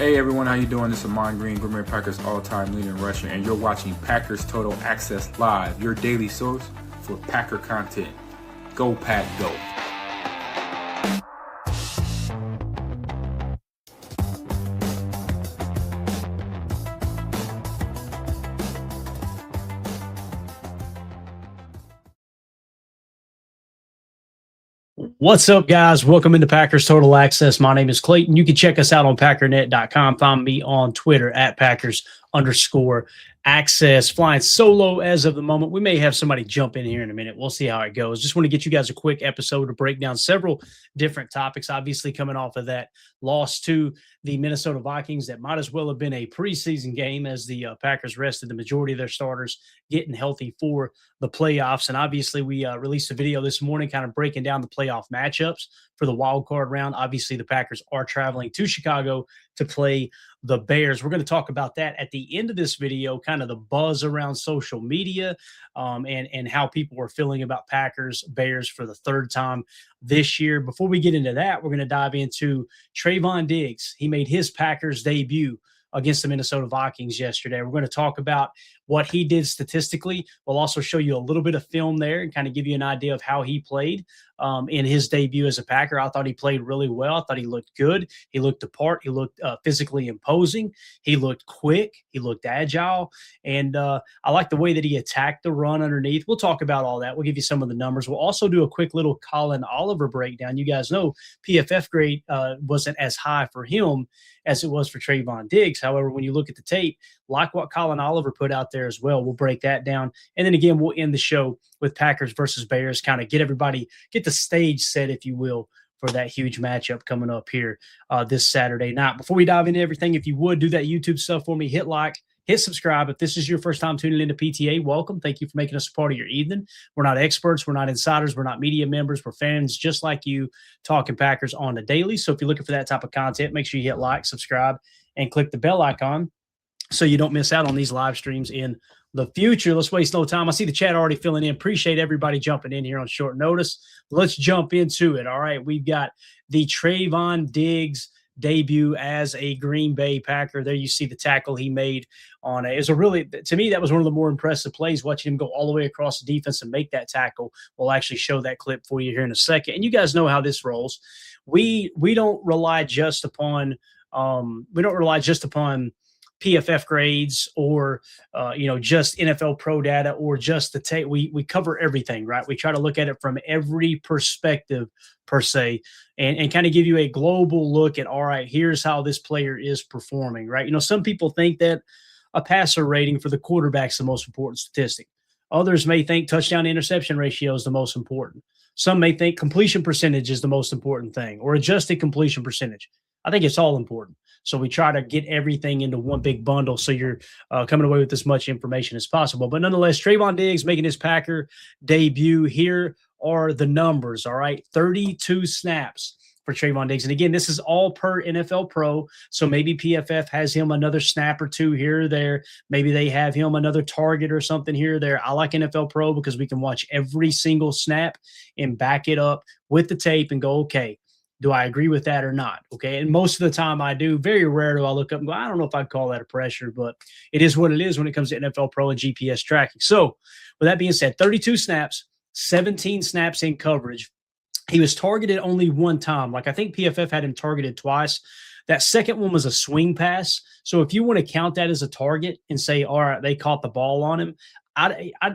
Hey everyone, how you doing? This is Amon Green, Green Bay Packers all-time leader in rushing, and you're watching Packers Total Access Live, your daily source for Packer content. Go Pack, go! What's up, guys? Welcome into Packers Total Access. My name is Clayton. You can check us out on packernet.com. Find me on Twitter at Packers_access. Flying solo as of the moment. We may have somebody jump in here in a minute. We'll see how it goes. Just want to get you guys a quick episode to break down several different topics. Obviously, coming off of that loss to the Minnesota Vikings, that might as well have been a preseason game, as the Packers rested the majority of their starters, getting healthy for the playoffs. And obviously, we released a video this morning kind of breaking down the playoff matchups for the wild card round. Obviously, the Packers are traveling to Chicago to play the Bears. We're going to talk about that at the end of this video, kind of the buzz around social media and how people are feeling about Packers Bears for the third time this year. Before we get into that, we're going to dive into Trevon Diggs. He made his Packers debut against the Minnesota Vikings yesterday. We're going to talk about what he did statistically. We'll also show you a little bit of film there and kind of give you an idea of how he played in his debut as a Packer. I thought he played really well. I thought he looked good. He looked apart. He looked physically imposing. He looked quick. He looked agile. And I like the way that he attacked the run underneath. We'll talk about all that. We'll give you some of the numbers. We'll also do a quick little Colin Oliver breakdown. You guys know PFF grade wasn't as high for him as it was for Trevon Diggs. However, when you look at the tape, like what Colin Oliver put out there as well, we'll break that down. And then again, we'll end the show with Packers versus Bears, kind of get the stage set, if you will, for that huge matchup coming up here this Saturday night. Before we dive into everything, if you would do that YouTube stuff for me, hit like, hit subscribe. If this is your first time tuning into PTA, welcome. Thank you for making us a part of your evening. We're not experts. We're not insiders. We're not media members. We're fans just like you, talking Packers on the daily. So if you're looking for that type of content, make sure you hit like, subscribe, and click the bell icon so you don't miss out on these live streams in the future. Let's waste no time. I see the chat already filling in. Appreciate everybody jumping in here on short notice. Let's jump into it. All right, we've got the Trevon Diggs debut as a Green Bay Packer. There you see the tackle he made on it. It was a really, to me, that was one of the more impressive plays, watching him go all the way across the defense and make that tackle. We'll actually show that clip for you here in a second. And you guys know how this rolls. We don't rely just upon PFF grades or just NFL Pro data or just the tape. We cover everything, right? We try to look at it from every perspective per se, and kind of give you a global look at, all right, here's how this player is performing, right? Some people think that a passer rating for the quarterback is the most important statistic. Others may think touchdown to interception ratio is the most important. Some may think completion percentage is the most important thing, or adjusted completion percentage. I think it's all important. So we try to get everything into one big bundle so you're coming away with as much information as possible. But nonetheless, Trevon Diggs making his Packer debut. Here are the numbers, all right? 32 snaps for Trevon Diggs. And again, this is all per NFL Pro, so maybe PFF has him another snap or two here or there. Maybe they have him another target or something here or there. I like NFL Pro because we can watch every single snap and back it up with the tape and go, okay, do I agree with that or not? Okay. And most of the time I do. Very rare do I look up and go, I don't know if I'd call that a pressure, but it is what it is when it comes to NFL Pro and GPS tracking. So with that being said, 32 snaps, 17 snaps in coverage. He was targeted only one time. Like, I think PFF had him targeted twice. That second one was a swing pass. So if you want to count that as a target and say, all right, they caught the ball on him,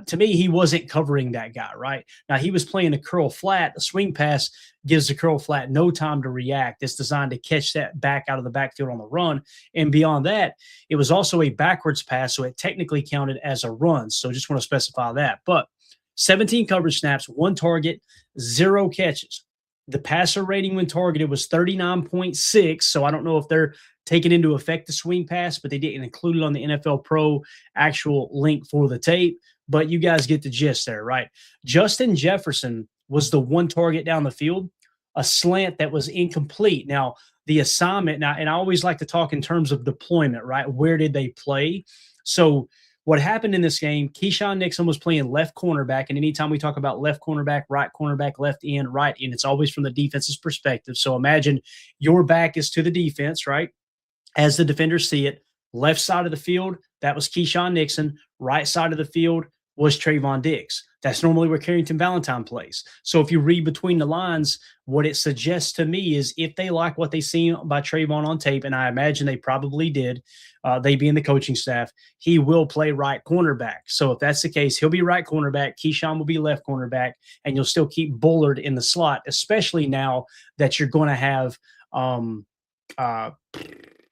to me, he wasn't covering that guy, right? Now, he was playing a curl flat. A swing pass gives the curl flat no time to react. It's designed to catch that back out of the backfield on the run. And beyond that, it was also a backwards pass, so it technically counted as a run. So just want to specify that. But 17 coverage snaps, one target, 0 catches. The passer rating when targeted was 39.6, so I don't know if they're taking into effect the swing pass, but they didn't include it on the NFL Pro actual link for the tape. But you guys get the gist there, right? Justin Jefferson was the one target down the field, a slant that was incomplete. Now, the assignment, and I always like to talk in terms of deployment, right? Where did they play? So what happened in this game, Keyshawn Nixon was playing left cornerback, and anytime we talk about left cornerback, left end, right end, it's always from the defense's perspective. So imagine your back is to the defense, right? as the defenders see it. Left side of the field, that was Keyshawn Nixon. Right side of the field was Trevon Diggs. That's normally where Carrington Valentine plays. So if you read between the lines, what it suggests to me is if they like what they see by Trevon on tape, and I imagine they probably did, they being the coaching staff, he will play right cornerback. So if that's the case, he'll be right cornerback. Keyshawn will be left cornerback, and you'll still keep Bullard in the slot, especially now that you're going to have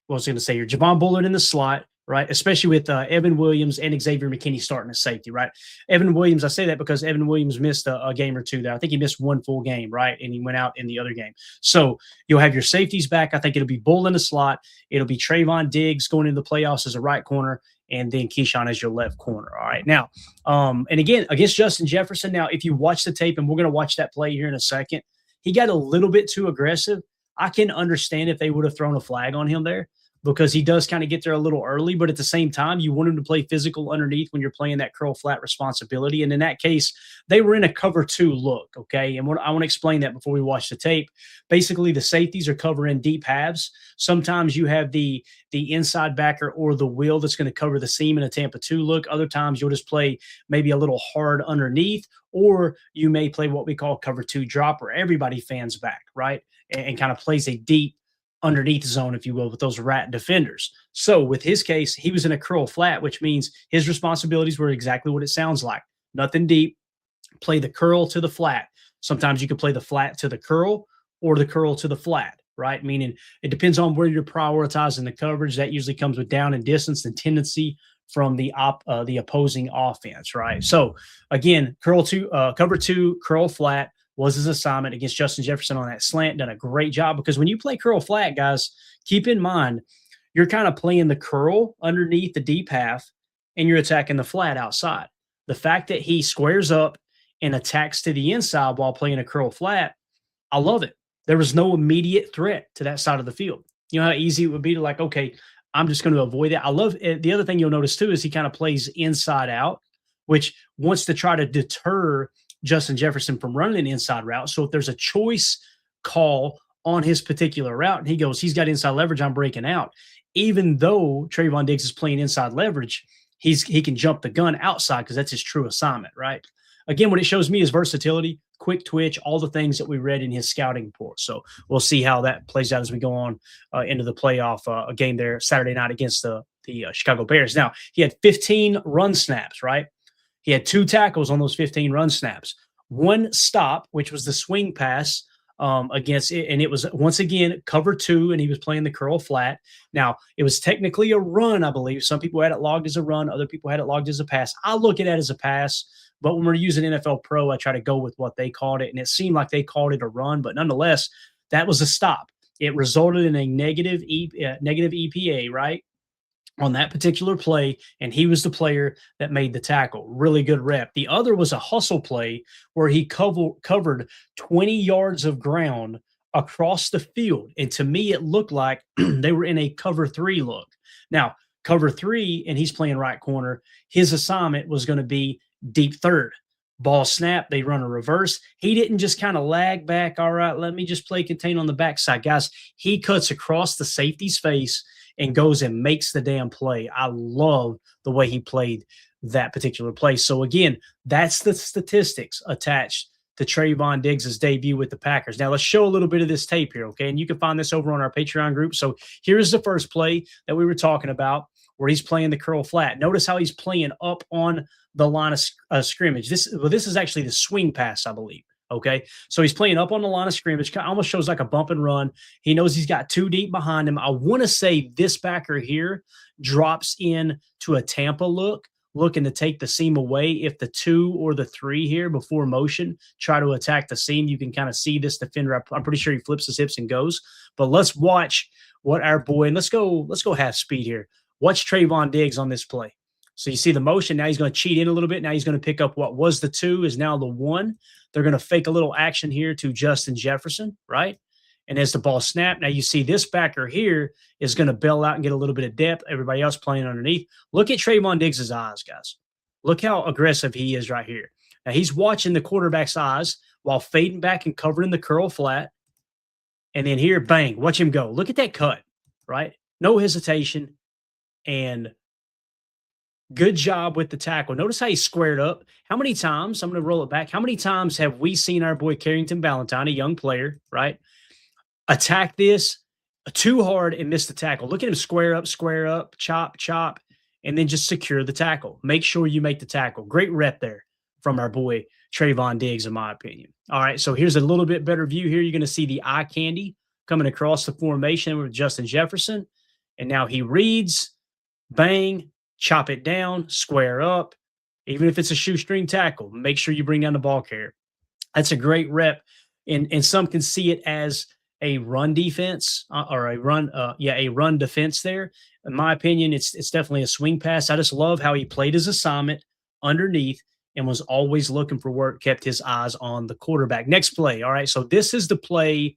what was I going to say here? Javon Bullard in the slot, right? Especially with Evan Williams and Xavier McKinney starting at safety, right? Evan Williams, I say that because Evan Williams missed a game or two there. I think he missed one full game, right? And he went out in the other game. So you'll have your safeties back. I think it'll be Bull in the slot. It'll be Trevon Diggs going into the playoffs as a right corner, and then Keyshawn as your left corner. All right. Now, and again, against Justin Jefferson, now, if you watch the tape, and we're going to watch that play here in a second, he got a little bit too aggressive. I can understand if they would have thrown a flag on him there, because he does kind of get there a little early, but at the same time, you want him to play physical underneath when you're playing that curl flat responsibility. And in that case, they were in a cover 2 look, okay? And I want to explain that before we watch the tape. Basically, the safeties are covering deep halves. Sometimes you have the inside backer or the wheel that's going to cover the seam in a Tampa 2 look. Other times you'll just play maybe a little hard underneath, or you may play what we call cover 2 drop, where everybody fans back, right? And kind of plays a deep underneath zone, if you will, with those rat defenders. So with his case, he was in a curl flat, which means his responsibilities were exactly what it sounds like. Nothing deep, play the curl to the flat. Sometimes you can play the flat to the curl or the curl to the flat, right? Meaning it depends on where you're prioritizing the coverage. That usually comes with down and distance and tendency from the opposing offense, right? So again, cover 2, curl flat was his assignment against Justin Jefferson on that slant. Done a great job, because when you play curl flat, guys, keep in mind, you're kind of playing the curl underneath the deep half and you're attacking the flat outside. The fact that he squares up and attacks to the inside while playing a curl flat, I love it. There was no immediate threat to that side of the field. You know how easy it would be to like, okay, I'm just going to avoid that. I love it. The other thing you'll notice too is he kind of plays inside out, which wants to try to deter Justin Jefferson from running an inside route. So if there's a choice call on his particular route and he goes, he's got inside leverage, I'm breaking out. Even though Trevon Diggs is playing inside leverage, he can jump the gun outside because that's his true assignment, right? Again, what it shows me is versatility, quick twitch, all the things that we read in his scouting report. So we'll see how that plays out as we go on into the playoff game there Saturday night against the Chicago Bears. Now, he had 15 run snaps, right? He had 2 tackles on those 15 run snaps. 1 stop, which was the swing pass against it, and it was once again cover 2, and he was playing the curl flat. Now, it was technically a run, I believe. Some people had it logged as a run. Other people had it logged as a pass. I look at it as a pass, but when we're using NFL Pro, I try to go with what they called it, and it seemed like they called it a run, but nonetheless, that was a stop. It resulted in a negative EPA, right, on that particular play, and he was the player that made the tackle. Really good rep. The other was a hustle play where he covered 20 yards of ground across the field, and to me, it looked like they were in a cover 3 look. Now, cover 3, and he's playing right corner, his assignment was going to be deep third. Ball snap, they run a reverse. He didn't just kind of lag back, all right, let me just play contain on the backside. Guys, he cuts across the safety's face and goes and makes the damn play. I love the way he played that particular play. So again, that's the statistics attached to Trevon Diggs' debut with the Packers. Now let's show a little bit of this tape here, okay? And you can find this over on our Patreon group. So here's the first play that we were talking about where he's playing the curl flat. Notice how he's playing up on the line of scrimmage. This is actually the swing pass, I believe. Okay, so he's playing up on the line of scrimmage. Almost shows like a bump and run. He knows he's got 2 deep behind him. I want to say this backer here drops in to a Tampa look, looking to take the seam away. If the 2 or the 3 here before motion try to attack the seam, you can kind of see this defender. I'm pretty sure he flips his hips and goes. But let's watch what our boy, and let's go half speed here. Watch Trevon Diggs on this play. So you see the motion. Now he's going to cheat in a little bit. Now he's going to pick up what was the 2 is now the 1. They're going to fake a little action here to Justin Jefferson, right? And as the ball snapped, now you see this backer here is going to bail out and get a little bit of depth. Everybody else playing underneath. Look at Trevon Diggs' eyes, guys. Look how aggressive he is right here. Now he's watching the quarterback's eyes while fading back and covering the curl flat. And then here, bang, watch him go. Look at that cut, right? no hesitation, and good job with the tackle. Notice how he squared up. How many times, I'm going to roll it back. How many times have we seen our boy Carrington Valentine, a young player, right, attack this too hard and miss the tackle? Look at him square up, chop, chop, and then just secure the tackle. Make sure you make the tackle. Great rep there from our boy Trevon Diggs, in my opinion. All right, so here's a little bit better view here. You're going to see the eye candy coming across the formation with Justin Jefferson. And now he reads, bang, chop it down, square up. Even if it's a shoestring tackle, make sure you bring down the ball carrier. That's a great rep. And some can see it as a run defense or a run defense there. In my opinion, it's definitely a swing pass. I just love how he played his assignment underneath and was always looking for work, kept his eyes on the quarterback. Next play. All right. So this is the play.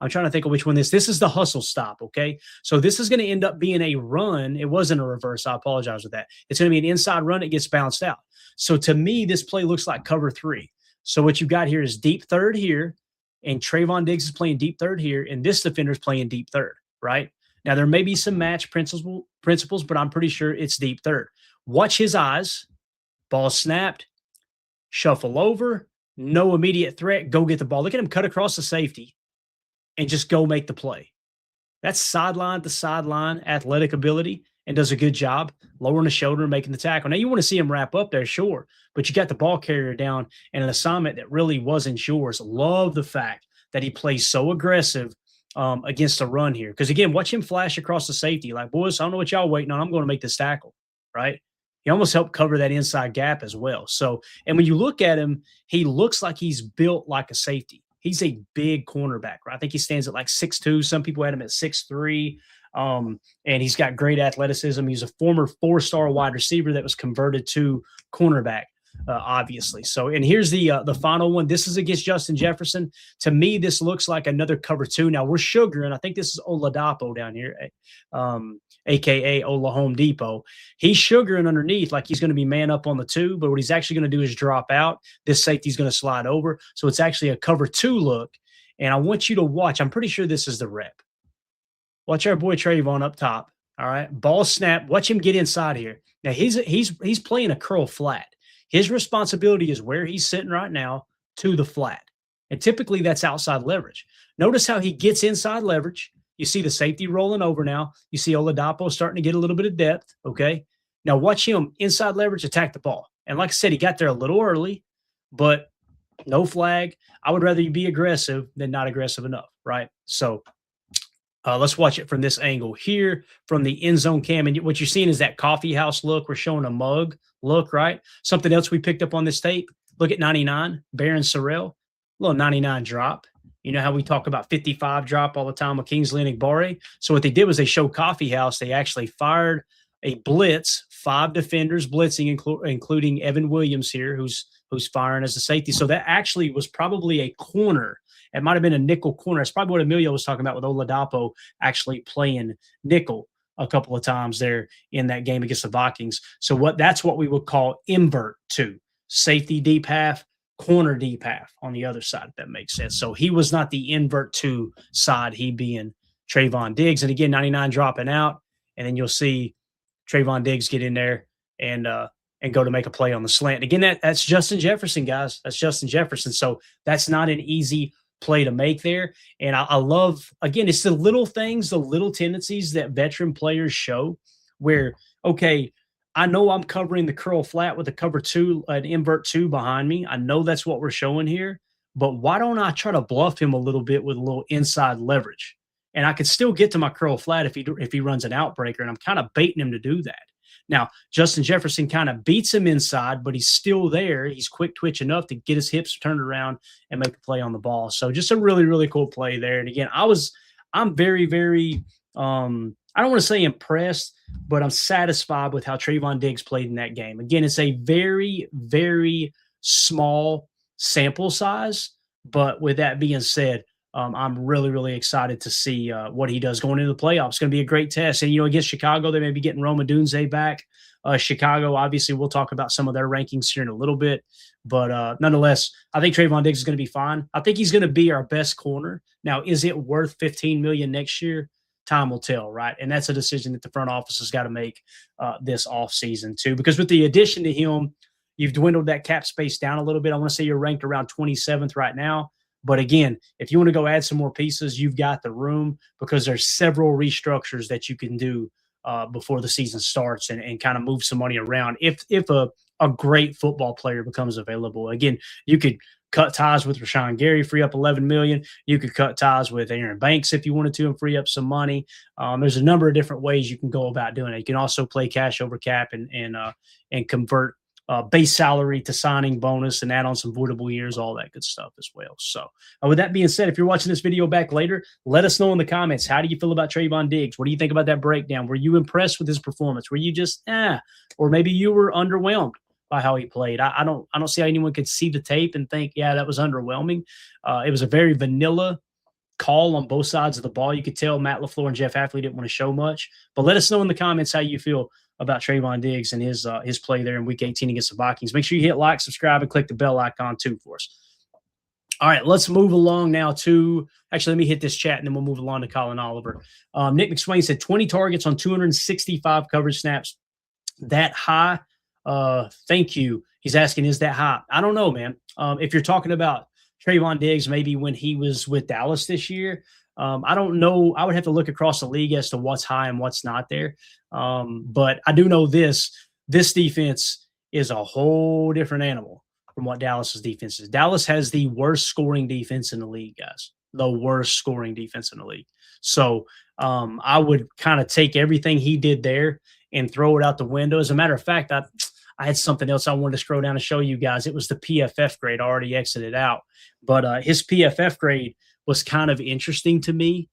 I'm trying to think of which one this is the hustle stop. Okay. So this is going to end up being a run. It wasn't a reverse. I apologize with that. It's going to be an inside run. It gets bounced out. So to me, this play looks like cover 3. So what you've got here is deep third here, and Trevon Diggs is playing deep third here, and this defender is playing deep third, right? Now, there may be some match principles, but I'm pretty sure it's deep third. Watch his eyes. Ball snapped. Shuffle over. No immediate threat. Go get the ball. Look at him cut across the safety and just go make the play. That's sideline to sideline athletic ability, and does a good job lowering the shoulder and making the tackle. Now, you want to see him wrap up there, sure, but you got the ball carrier down and an assignment that really wasn't yours. Love the fact that he plays so aggressive against the run here. Because, again, watch him flash across the safety. Like, boys, I don't know what y'all waiting on. I'm going to make this tackle, right? He almost helped cover that inside gap as well. So, and when you look at him, he looks like he's built like a safety. He's a big cornerback, right? I think he stands at like 6'2". Some people had him at 6'3". And he's got great athleticism. He's a former 4-star wide receiver that was converted to cornerback, obviously. So, and here's the final one. This is against Justin Jefferson. To me, this looks like another cover 2. Now we're sugaring. I think this is Oladapo down here, a.k.a. Ola Home Depot. He's sugaring underneath like he's going to be man up on the 2, but what he's actually going to do is drop out. This safety's going to slide over. So it's actually a cover 2 look. And I want you to watch. I'm pretty sure this is the rep. Watch our boy Trevon up top. All right. Ball snap. Watch him get inside here. Now he's playing a curl flat. His responsibility is where he's sitting right now to the flat. And typically that's outside leverage. Notice how he gets inside leverage. You see the safety rolling over now. You see Oladapo starting to get a little bit of depth. Okay. Now watch him inside leverage attack the ball. And like I said, he got there a little early, but no flag. I would rather you be aggressive than not aggressive enough. Right. So let's watch it from this angle here from the end zone cam. And what you're seeing is that coffee house look. We're showing a mug look, right? Something else we picked up on this tape. Look at 99, Baron Sorrell, little 99 drop. You know how we talk about 55 drop all the time with Kingsley and Igbare? So what they did was they showed coffee house. They actually fired a blitz, 5 defenders blitzing, including Evan Williams here, who's firing as a safety. So that actually was probably a corner. It might have been a nickel corner. That's probably what Emilio was talking about with Oladapo actually playing nickel a couple of times there in that game against the Vikings. So that's what we would call invert 2. Safety deep half, corner deep half on the other side, if that makes sense. So he was not the invert 2 side, he being Trevon Diggs. And again, 99 dropping out. And then you'll see Trevon Diggs get in there and go to make a play on the slant. And again, that's Justin Jefferson, guys. That's Justin Jefferson. So that's not an easy play to make there. And I love, again, it's the little things, the little tendencies that veteran players show where, okay, I know I'm covering the curl flat with a cover 2, an invert 2 behind me. I know that's what we're showing here, but why don't I try to bluff him a little bit with a little inside leverage? And I could still get to my curl flat if he runs an outbreaker, and I'm kind of baiting him to do that. Now, Justin Jefferson kind of beats him inside, but he's still there. He's quick twitch enough to get his hips turned around and make a play on the ball. So just a really, really cool play there. And again, I'm very, very, I don't want to say impressed, but I'm satisfied with how Trevon Diggs played in that game. Again, it's a very, very small sample size, but with that being said, I'm really, really excited to see what he does going into the playoffs. It's going to be a great test. And, against Chicago, they may be getting Roma Dunze back. Chicago, obviously, we'll talk about some of their rankings here in a little bit. But nonetheless, I think Trevon Diggs is going to be fine. I think he's going to be our best corner. Now, is it worth $15 million next year? time will tell, right? And that's a decision that the front office has got to make this offseason too. Because with the addition to him, you've dwindled that cap space down a little bit. I want to say you're ranked around 27th right now. But again, if you want to go add some more pieces, you've got the room because there's several restructures that you can do before the season starts and kind of move some money around. If a great football player becomes available, again, you could cut ties with Rashawn Gary, free up $11 million. You could cut ties with Aaron Banks if you wanted to and free up some money. There's a number of different ways you can go about doing it. You can also play cash over cap and convert base salary to signing bonus and add on some voidable years, all that good stuff as well. So with that being said, if you're watching this video back later, let us know in the comments, how do you feel about Trevon Diggs? What do you think about that breakdown? Were you impressed with his performance? Were you just, or maybe you were underwhelmed by how he played? I don't see how anyone could see the tape and think, yeah, that was underwhelming. It was a very vanilla call on both sides of the ball. You could tell Matt LaFleur and Jeff Hafley didn't want to show much, but let us know in the comments how you feel about Trevon Diggs and his play there in Week 18 against the Vikings. Make sure you hit like, subscribe, and click the bell icon too for us. All right, let's move along now to – actually, let me hit this chat, and then we'll move along to Colin Oliver. Nick McSwain said 20 targets on 265 coverage snaps. That high? Thank you. He's asking, is that high? I don't know, man. If you're talking about Trevon Diggs maybe when he was with Dallas this year, I don't know. I would have to look across the league as to what's high and what's not there. But I do know this defense is a whole different animal from what Dallas's defense is. Dallas has the worst scoring defense in the league, guys. The worst scoring defense in the league. So I would kind of take everything he did there and throw it out the window. As a matter of fact, I had something else I wanted to scroll down and show you guys. It was the PFF grade. I already exited out. But his PFF grade was kind of interesting to me,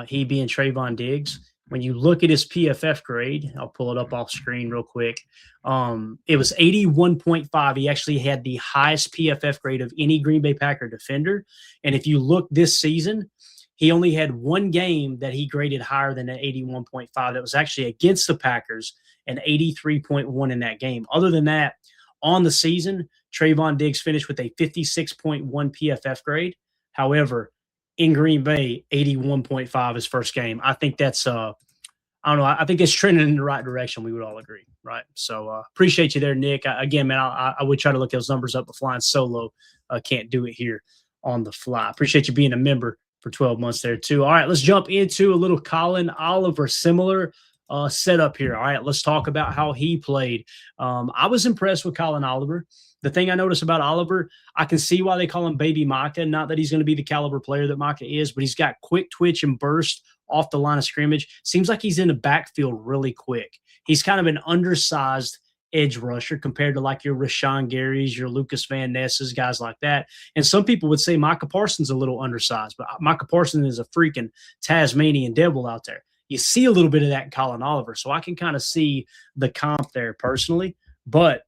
he being Trevon Diggs. When you look at his PFF grade, I'll pull it up off screen real quick. It was 81.5. He actually had the highest PFF grade of any Green Bay Packer defender. And if you look this season, he only had one game that he graded higher than an 81.5. That was actually against the Packers, an 83.1 in that game. Other than that, on the season, Trevon Diggs finished with a 56.1 PFF grade. However, in Green Bay, 81.5 his first game. I think that's I don't know. I think it's trending in the right direction. We would all agree, right? So appreciate you there, Nick. Again, man, I would try to look those numbers up, but flying solo, can't do it here on the fly. Appreciate you being a member for 12 months there too. All right, let's jump into a little Colin Oliver, similar setup here. All right, let's talk about how he played. I was impressed with Colin Oliver. The thing I noticed about Oliver, I can see why they call him Baby Micah. Not that he's going to be the caliber player that Micah is, but he's got quick twitch and burst off the line of scrimmage. Seems like he's in the backfield really quick. He's kind of an undersized edge rusher compared to like your Rashawn Gary's, your Lucas Van Ness's, guys like that. And some people would say Micah Parsons a little undersized, but Micah Parsons is a freaking Tasmanian devil out there. You see a little bit of that in Colin Oliver, so I can kind of see the comp there personally. But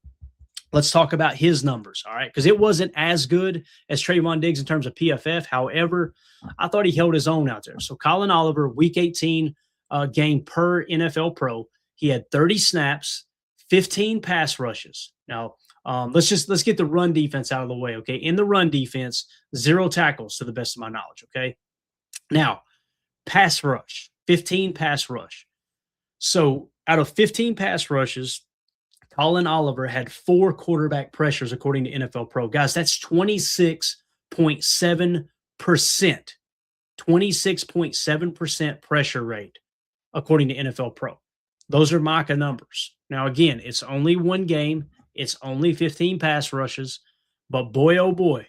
let's talk about his numbers, all right? Because it wasn't as good as Trevon Diggs in terms of PFF. However, I thought he held his own out there. So Colin Oliver, Week 18 game per NFL Pro, he had 30 snaps, 15 pass rushes. Now, let's get the run defense out of the way, okay? In the run defense, 0 tackles to the best of my knowledge, okay? Now, pass rush, 15 pass rush. So out of 15 pass rushes, Colin Oliver had 4 quarterback pressures according to NFL Pro. Guys, that's 26.7%. 26.7% pressure rate according to NFL Pro. Those are Micah numbers. Now, again, it's only one game. It's only 15 pass rushes. But boy, oh boy,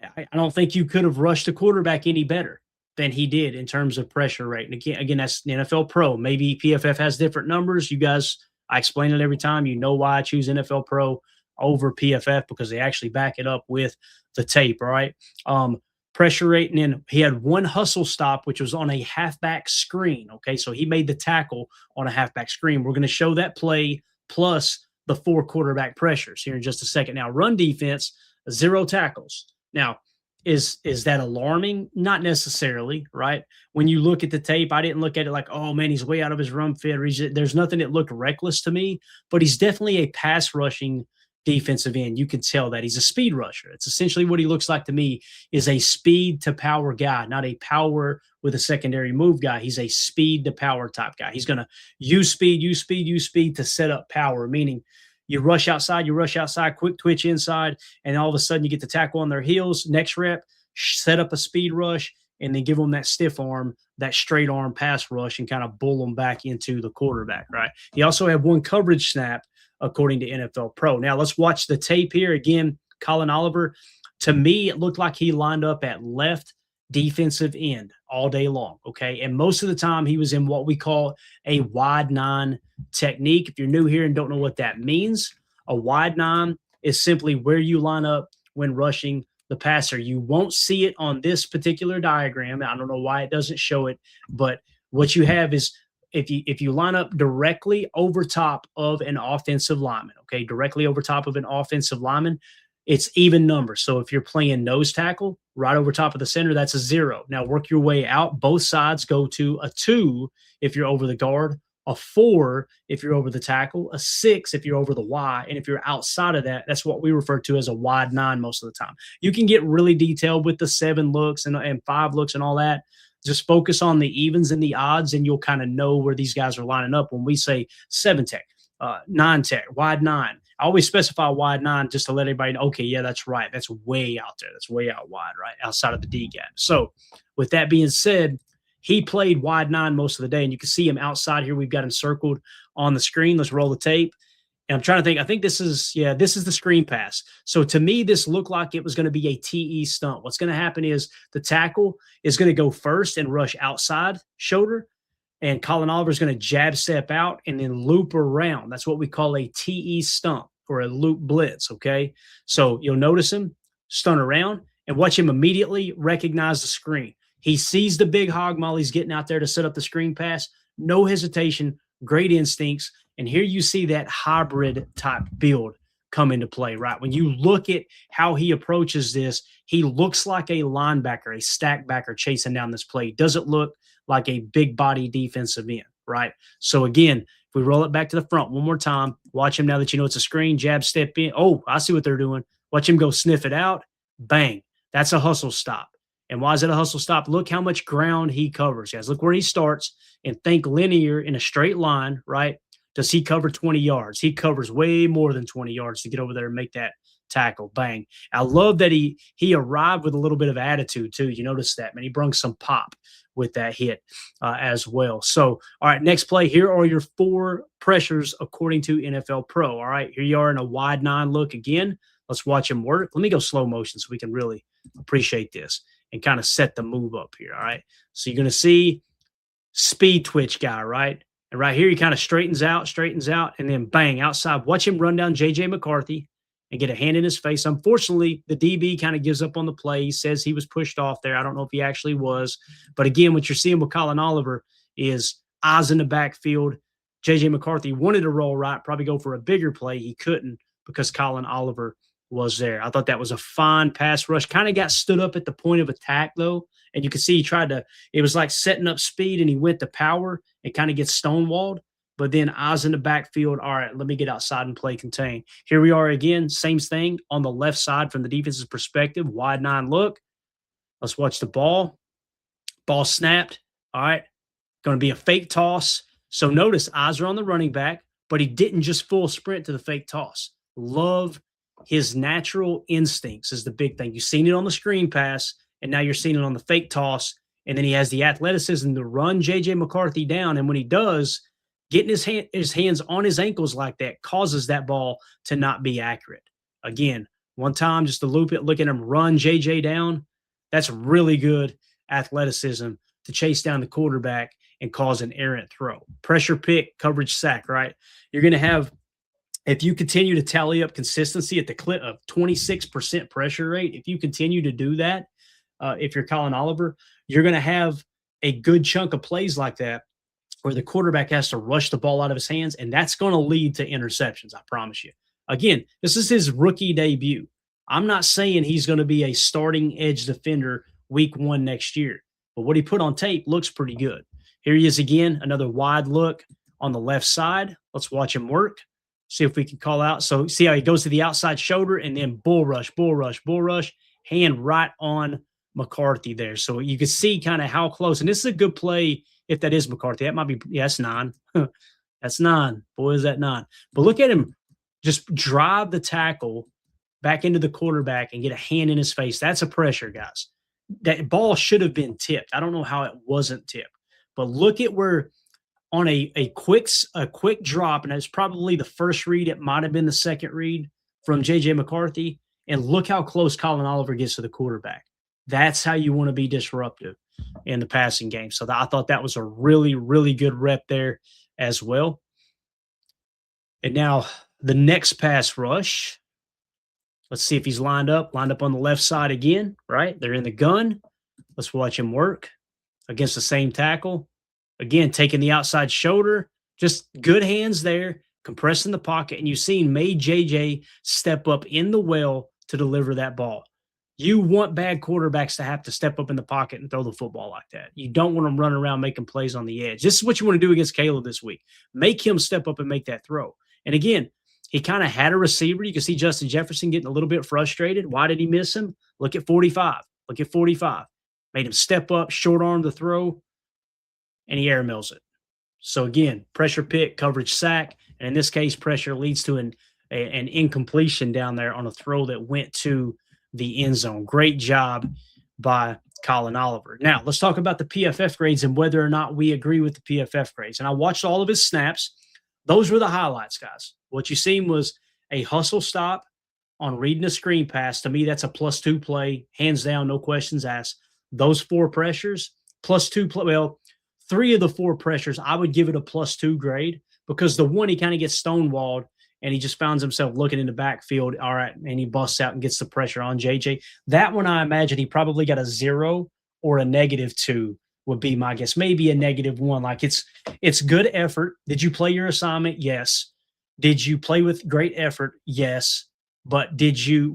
I don't think you could have rushed a quarterback any better than he did in terms of pressure rate. And again, that's the NFL Pro. Maybe PFF has different numbers. You guys, I explain it every time. You know why I choose NFL Pro over PFF, because they actually back it up with the tape, all right? Pressure rate, and then he had 1 hustle stop, which was on a halfback screen, okay? So he made the tackle on a halfback screen. We're going to show that play plus the 4 quarterback pressures here in just a second. Now, run defense, 0 tackles. Now, is that alarming? Not necessarily, right? When you look at the tape, I didn't look at it like, oh, man, he's way out of his run fit. There's nothing that looked reckless to me, but he's definitely a pass rushing defensive end. You can tell that he's a speed rusher. It's essentially what he looks like to me, is a speed to power guy, not a power with a secondary move guy. He's a speed to power type guy. He's going to use speed to set up power, meaning you rush outside, quick twitch inside, and all of a sudden you get the tackle on their heels. Next rep, set up a speed rush, and then give them that stiff arm, that straight arm pass rush, and kind of bull them back into the quarterback, right? He also had one coverage snap, according to NFL Pro. Now, let's watch the tape here. Again, Colin Oliver, to me, it looked like he lined up at left defensive end all day long, okay? And most of the time, he was in what we call a wide nine technique. If you're new here and don't know what that means, a wide nine is simply where you line up when rushing the passer. You won't see it on this particular diagram. I don't know why it doesn't show it, but what you have is if you line up directly over top of an offensive lineman, okay, directly over top of an offensive lineman, it's even numbers. So if you're playing nose tackle, right over top of the center, that's a 0. Now work your way out. Both sides go to a 2 if you're over the guard, a 4 if you're over the tackle, a 6 if you're over the Y, and if you're outside of that, that's what we refer to as a wide 9 most of the time. You can get really detailed with the 7 looks and 5 looks and all that. Just focus on the evens and the odds, and you'll kind of know where these guys are lining up. When we say 7 tech, 9 tech, wide 9, I always specify wide 9 just to let everybody know, okay, yeah, that's right. That's way out there. That's way out wide, right? Outside of the D gap. So with that being said, he played wide 9 most of the day, and you can see him outside here. We've got him circled on the screen. Let's roll the tape. And I'm trying to think. I think this is the screen pass. So to me, this looked like it was going to be a TE stunt. What's going to happen is the tackle is going to go first and rush outside shoulder, and Colin Oliver is going to jab step out and then loop around. That's what we call a TE stunt or a loop blitz, okay? So you'll notice him stunt around and watch him immediately recognize the screen. He sees the big hog molly's getting out there to set up the screen pass. No hesitation, great instincts. And here you see that hybrid type build come into play, right? When you look at how he approaches this, he looks like a linebacker, a stack backer chasing down this play. Doesn't look like a big body defensive end, right? So again, if we roll it back to the front one more time, watch him now that you know it's a screen, jab, step in. Oh, I see what they're doing. Watch him go sniff it out. Bang. That's a hustle stop. And why is it a hustle stop? Look how much ground he covers, guys. Look where he starts and think linear in a straight line, right? Does he cover 20 yards? He covers way more than 20 yards to get over there and make that tackle. Bang. I love that he arrived with a little bit of attitude, too. You notice that, man. He brung some pop with that hit as well. So, all right, next play. Here are your 4 pressures according to NFL Pro. All right, here you are in a wide 9 look again. Let's watch him work. Let me go slow motion so we can really appreciate this and kind of set the move up here, all right? So you're going to see speed twitch guy, right? And right here, he kind of straightens out, and then bang, outside. Watch him run down J.J. McCarthy and get a hand in his face. Unfortunately, the DB kind of gives up on the play. He says he was pushed off there. I don't know if he actually was. But again, what you're seeing with Colin Oliver is eyes in the backfield. J.J. McCarthy wanted to roll right, probably go for a bigger play. He couldn't because Colin Oliver was there. I thought that was a fine pass rush. Kind of got stood up at the point of attack, though. And you can see he tried to – it was like setting up speed, and he went to power and kind of gets stonewalled. But then eyes in the backfield, all right, let me get outside and play contain. Here we are again, same thing on the left side from the defense's perspective, wide 9 look. Let's watch the ball. Ball snapped. All right, going to be a fake toss. So notice eyes are on the running back, but he didn't just full sprint to the fake toss. Love his natural instincts is the big thing. You've seen it on the screen pass, and now you're seeing it on the fake toss. And then he has the athleticism to run J.J. McCarthy down. And when he does, getting his hands on his ankles like that causes that ball to not be accurate. Again, one time just to loop it, look at him run J.J. down. That's really good athleticism to chase down the quarterback and cause an errant throw. Pressure pick, coverage sack, right? You're going to have, if you continue to tally up consistency at the clip of 26% pressure rate, if you continue to do that, if you're Colin Oliver, you're going to have a good chunk of plays like that where the quarterback has to rush the ball out of his hands, and that's going to lead to interceptions, I promise you. Again, this is his rookie debut. I'm not saying he's going to be a starting edge defender week 1 next year, but what he put on tape looks pretty good. Here he is again, another wide look on the left side. Let's watch him work. See if we can call out. So see how he goes to the outside shoulder and then bull rush, bull rush, bull rush, hand right on McCarthy there. So you can see kind of how close. And this is a good play if that is McCarthy. That might be, yeah, that's 9. That's 9. Boy, is that 9. But look at him just drive the tackle back into the quarterback and get a hand in his face. That's a pressure, guys. That ball should have been tipped. I don't know how it wasn't tipped. But look at where on a quick drop, and it's probably the first read. It might have been the second read from J.J. McCarthy. And look how close Colin Oliver gets to the quarterback. That's how you want to be disruptive in the passing game. So I thought that was a really, really good rep there as well. And now the next pass rush. Let's see if he's lined up on the left side again, right? They're in the gun. Let's watch him work against the same tackle. Again, taking the outside shoulder, just good hands there, compressing the pocket, and you've seen made JJ step up in the well to deliver that ball. You want bad quarterbacks to have to step up in the pocket and throw the football like that. You don't want them running around making plays on the edge. This is what you want to do against Caleb this week. Make him step up and make that throw. And again, he kind of had a receiver. You can see Justin Jefferson getting a little bit frustrated. Why did he miss him? Look at 45. Look at 45. Made him step up, short arm the throw, and he air mails it. So again, pressure pick, coverage sack, and in this case, pressure leads to an incompletion down there on a throw that went to the end zone. Great job by Colin Oliver. Now, let's talk about the PFF grades and whether or not we agree with the PFF grades. And I watched all of his snaps. Those were the highlights, guys. What you seen was a hustle stop on reading a screen pass. To me, that's a +2 play, hands down, no questions asked. Those 4 pressures, +2 play. Well, 3 of the 4 pressures, I would give it a +2 grade because the one he kind of gets stonewalled and he just finds himself looking in the backfield. All right, and he busts out and gets the pressure on JJ. That one, I imagine he probably got a 0 or a -2 would be my guess. Maybe a -1. Like it's good effort. Did you play your assignment? Yes. Did you play with great effort? Yes. But did you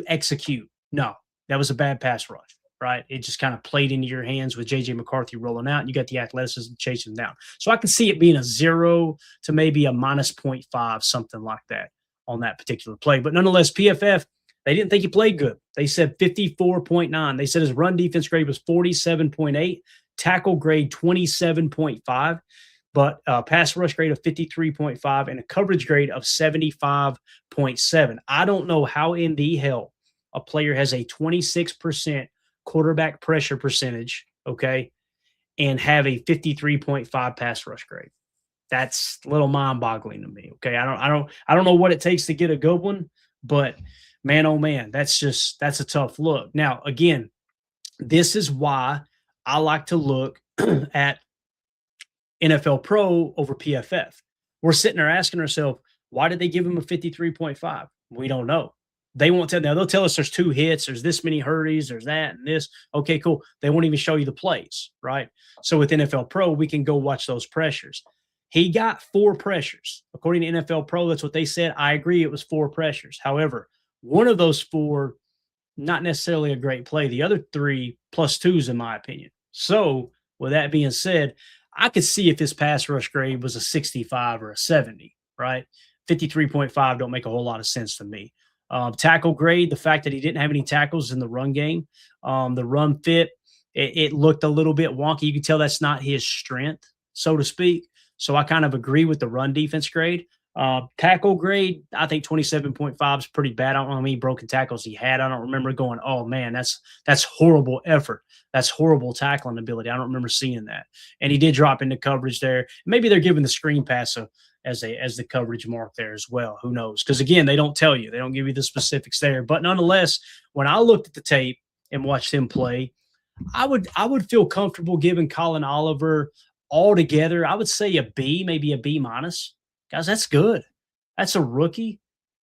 execute? No. That was a bad pass rush, right? It just kind of played into your hands with J.J. McCarthy rolling out, and you got the athleticism chasing him down. So I can see it being a 0 to maybe a -0.5, something like that on that particular play. But nonetheless, PFF, they didn't think he played good. They said 54.9. They said his run defense grade was 47.8, tackle grade 27.5, but pass rush grade of 53.5 and a coverage grade of 75.7. I don't know how in the hell a player has a 26% quarterback pressure percentage, okay, and have a 53.5 pass rush grade. That's a little mind-boggling to me. Okay, I don't know what it takes to get a good one, but man, oh man, that's a tough look. Now, again, this is why I like to look at NFL Pro over PFF. We're sitting there asking ourselves, why did they give him a 53.5? We don't know. They won't tell. Now they'll tell us there's 2 hits, there's this many hurries, there's that and this. Okay, cool. They won't even show you the plays, right? So with NFL Pro, we can go watch those pressures. He got 4 pressures. According to NFL Pro, that's what they said. I agree, it was 4 pressures. However, one of those 4, not necessarily a great play. The other 3 +2s, in my opinion. So with that being said, I could see if his pass rush grade was a 65 or a 70, right? 53.5 don't make a whole lot of sense to me. Tackle grade, the fact that he didn't have any tackles in the run game, the run fit, it looked a little bit wonky. You can tell that's not his strength, so to speak. So I kind of agree with the run defense grade. Tackle grade, I think 27.5 is pretty bad. I don't know how many broken tackles he had. I don't remember going, oh man, that's horrible effort. That's horrible tackling ability. I don't remember seeing that. And he did drop into coverage there. Maybe they're giving the screen pass as the coverage mark there as well. Who knows? Because again, they don't tell you. They don't give you the specifics there. But nonetheless, when I looked at the tape and watched him play, I would feel comfortable giving Colin Oliver altogether, I would say a B, maybe a B-. Guys, that's good. That's a rookie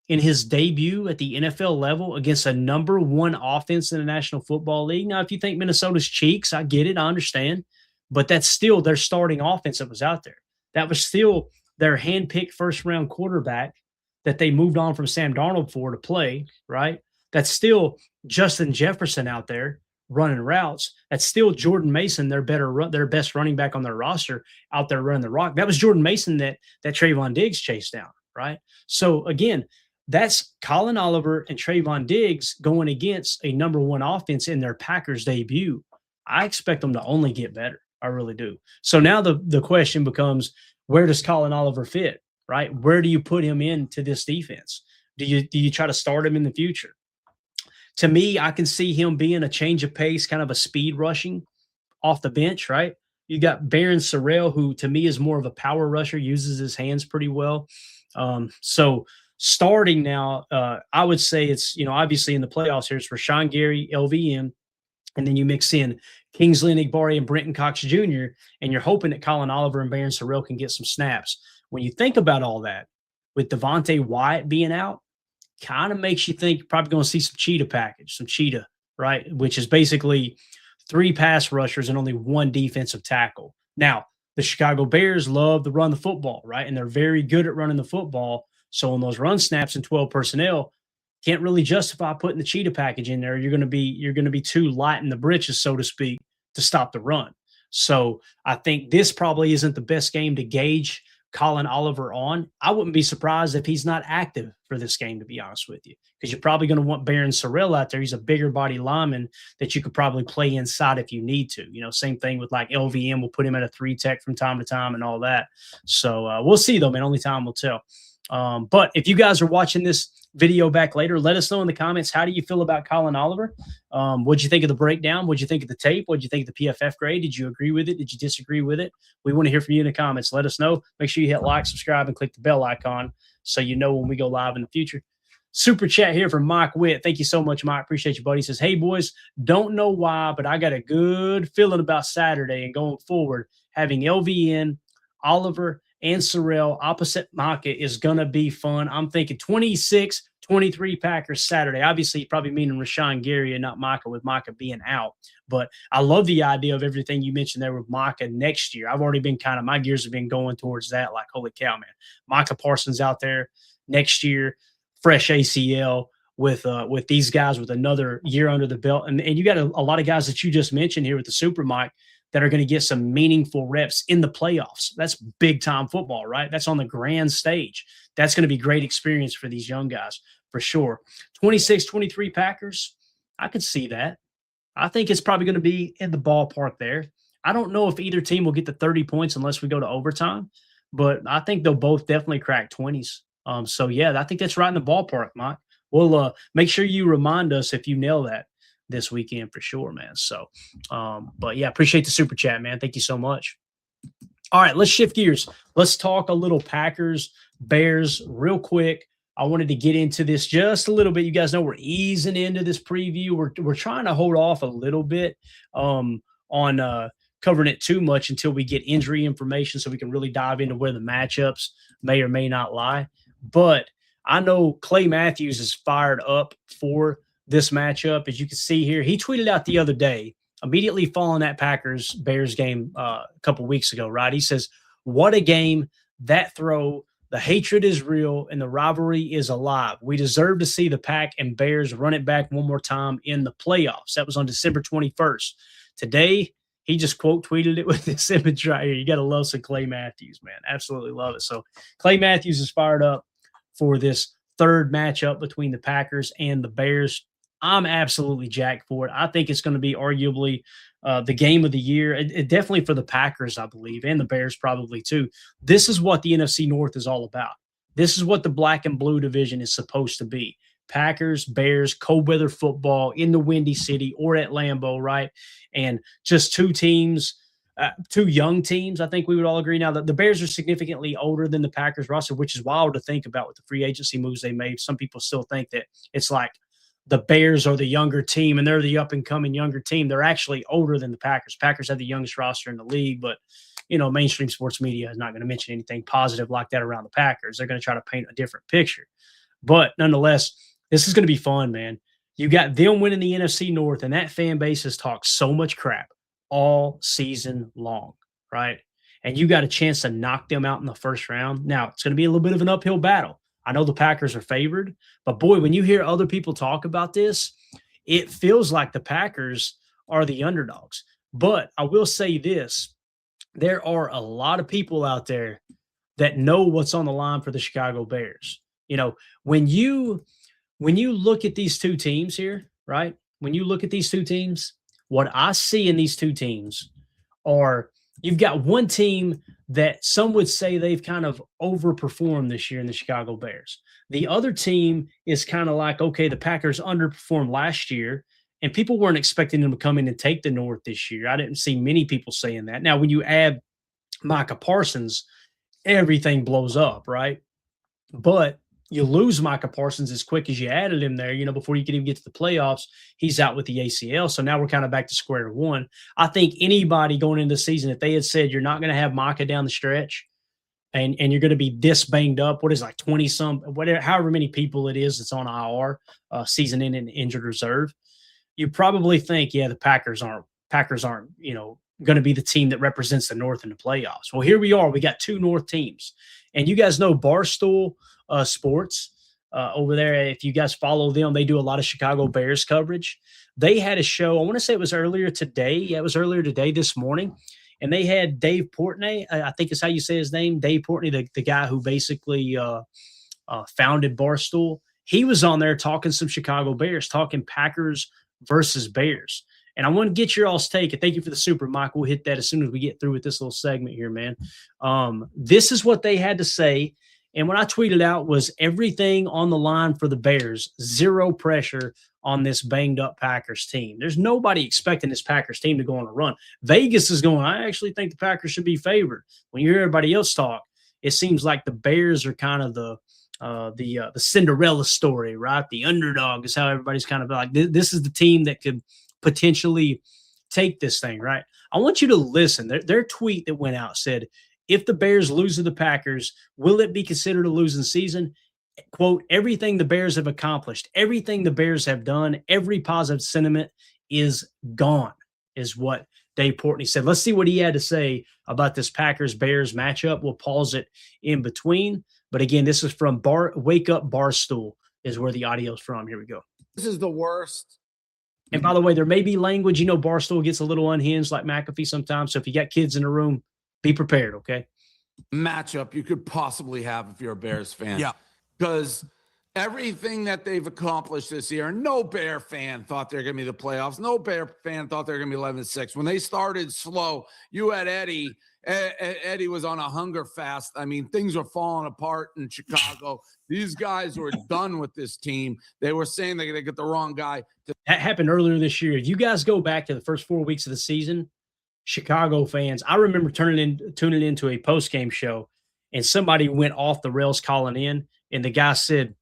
in his debut at the NFL level against a number 1 offense in the National Football League. Now, if you think Minnesota's cheeks, I get it. I understand. But that's still their starting offense that was out there. That was still their handpicked first-round quarterback that they moved on from Sam Darnold for to play, right? That's still Justin Jefferson out there running routes. That's still Jordan Mason, their best running back on their roster, out there running the rock. That was Jordan Mason that Trevon Diggs chased down, right? So again, that's Colin Oliver and Trevon Diggs going against a number one offense in their Packers debut. I expect them to only get better. I really do. So now the question becomes, where does Colin Oliver fit, right? Where do you put him into this defense? Do you try to start him in the future? To me, I can see him being a change of pace, kind of a speed rushing off the bench, right? You got Baron Sorrell, who to me is more of a power rusher, uses his hands pretty well. So starting now, I would say it's, obviously in the playoffs here, it's Rashawn Gary, LVM, and then you mix in Kingsley Enagbare and Brenton Cox Jr., and you're hoping that Colin Oliver and Baron Sorrell can get some snaps. When you think about all that, with Devontae Wyatt being out, kind of makes you think you're probably going to see some cheetah package, some cheetah, right? Which is basically 3 pass rushers and only 1 defensive tackle. Now, the Chicago Bears love to run the football, right? And they're very good at running the football. So on those run snaps and 12 personnel, can't really justify putting the cheetah package in there. You're going to be too light in the britches, so to speak, to stop the run. So I think this probably isn't the best game to gauge Colin Oliver on. I wouldn't be surprised if he's not active for this game, to be honest with you, because you're probably going to want Baron Sorrell out there. He's a bigger body lineman that you could probably play inside if you need to. Same thing with like LVM. We'll put him at a 3 tech from time to time and all that. So we'll see though, man. Only time will tell. But if you guys are watching this video back later, let us know in the comments, how do you feel about Colin Oliver? What'd you think of the breakdown? What'd you think of the tape? What'd you think of the PFF grade? Did you agree with it? Did you disagree with it? We want to hear from you in the comments. Let us know. Make sure you hit like, subscribe, and click the bell icon so you know when we go live in the future. Super chat here from Mike Witt. Thank you so much, Mike. Appreciate you, buddy. He says, hey, boys, don't know why, but I got a good feeling about Saturday and going forward. Having LVN, Oliver, and Sorrell opposite Micah is going to be fun. I'm thinking 26-23 Packers Saturday. Obviously, probably meaning Rashawn Gary and not Micah, with Micah being out. But I love the idea of everything you mentioned there with Micah next year. I've already been my gears have been going towards that, like, holy cow, man. Micah Parsons out there next year, fresh ACL with these guys with another year under the belt. And you got a lot of guys that you just mentioned here with the Super Mike that are going to get some meaningful reps in the playoffs. That's big time football, right? That's on the grand stage. That's going to be great experience for these young guys for sure. 26-23 Packers, I could see that. I think it's probably going to be in the ballpark there. I don't know if either team will get to 30 points unless we go to overtime, but I think they'll both definitely crack 20s. So yeah, I think that's right in the ballpark, Mike. We'll make sure you remind us if you nail that this weekend for sure, man. So, but yeah, appreciate the super chat, man. Thank you so much. All right, let's shift gears. Let's talk a little Packers, Bears real quick. I wanted to get into this just a little bit. You guys know we're easing into this preview. We're trying to hold off a little bit on covering it too much until we get injury information so we can really dive into where the matchups may or may not lie. But I know Clay Matthews is fired up for this matchup. As you can see here, he tweeted out the other day, immediately following that Packers-Bears game a couple weeks ago, right? He says, what a game, that throw, the hatred is real, and the rivalry is alive. We deserve to see the Pack and Bears run it back one more time in the playoffs. That was on December 21st. Today, he just quote tweeted it with this image right here. You got to love some Clay Matthews, man. Absolutely love it. So Clay Matthews is fired up for this third matchup between the Packers and the Bears. I'm absolutely jacked for it. I think it's going to be arguably the game of the year. It definitely for the Packers, I believe, and the Bears probably too. This is what the NFC North is all about. This is what the black and blue division is supposed to be. Packers, Bears, cold weather football in the Windy City or at Lambeau, right? And just two teams, two young teams, I think we would all agree now that the Bears are significantly older than the Packers roster, which is wild to think about with the free agency moves they made. Some people still think that it's like the Bears are the younger team and they're the up-and-coming younger team. They're actually older than the Packers. Packers have the youngest roster in the league, but, mainstream sports media is not going to mention anything positive like that around the Packers. They're going to try to paint a different picture. But nonetheless, this is going to be fun, man. You got them winning the NFC North, and that fan base has talked so much crap all season long, right? And you got a chance to knock them out in the first round. Now, it's going to be a little bit of an uphill battle. I know the Packers are favored, but boy, when you hear other people talk about this, it feels like the Packers are the underdogs. But I will say this, there are a lot of people out there that know what's on the line for the Chicago Bears. You know, when you look at these two teams here, right? When you look at these two teams, what I see in these two teams are you've got one team that some would say they've kind of overperformed this year in the Chicago Bears. The other team is kind of like, okay, the Packers underperformed last year, and people weren't expecting them to come in and take the North this year. I didn't see many people saying that. Now, when you add Micah Parsons, everything blows up, right? But you lose Micah Parsons as quick as you added him there, before you can even get to the playoffs, he's out with the ACL. So now we're kind of back to square one. I think anybody going into the season, if they had said you're not going to have Micah down the stretch and you're going to be this banged up, what is like 20 some, whatever, however many people it is that's on IR, season in and injured reserve, you probably think, yeah, the Packers aren't, going to be the team that represents the North in the playoffs. Well, here we are. We got two North teams. And you guys know Barstool Sports over there. If you guys follow them, they do a lot of Chicago Bears coverage. They had a show, I want to say it was earlier today. Yeah, it was earlier today, this morning. And they had Dave Portnoy, I think is how you say his name, Dave Portnoy, the guy who basically founded Barstool. He was on there talking some Chicago Bears, talking Packers versus Bears. And I want to get your all's take. And thank you for the super, Mike. We'll hit that as soon as we get through with this little segment here, man. This is what they had to say. And what I tweeted out was everything on the line for the Bears, zero pressure on this banged up Packers team. There's nobody expecting this Packers team to go on a run. Vegas is going, I actually think the Packers should be favored. When you hear everybody else talk, it seems like the Bears are kind of the Cinderella story, right? The underdog is how everybody's kind of like, this is the team that could potentially take this thing, right? I want you to listen. Their tweet that went out said, if the Bears lose to the Packers, will it be considered a losing season? Quote, everything the Bears have accomplished, everything the Bears have done, every positive sentiment is gone, is what Dave Portnoy said. Let's see what he had to say about this Packers-Bears matchup. We'll pause it in between. But again, this is from Wake Up Barstool is where the audio is from. Here we go. This is the worst. And by the way, there may be language, Barstool gets a little unhinged like McAfee sometimes. So if you got kids in the room, be prepared, okay? Matchup you could possibly have if you're a Bears fan. Yeah. Because everything that they've accomplished this year, no Bear fan thought they're going to be the playoffs. No Bear fan thought they're going to be 11-6. When they started slow, you had Eddie. Eddie was on a hunger fast. I mean, things were falling apart in Chicago. These guys were done with this team. They were saying they're going to get the wrong guy. That happened earlier this year. If you guys go back to the first 4 weeks of the season, Chicago fans, I remember tuning into a post-game show, and somebody went off the rails calling in, and the guy said,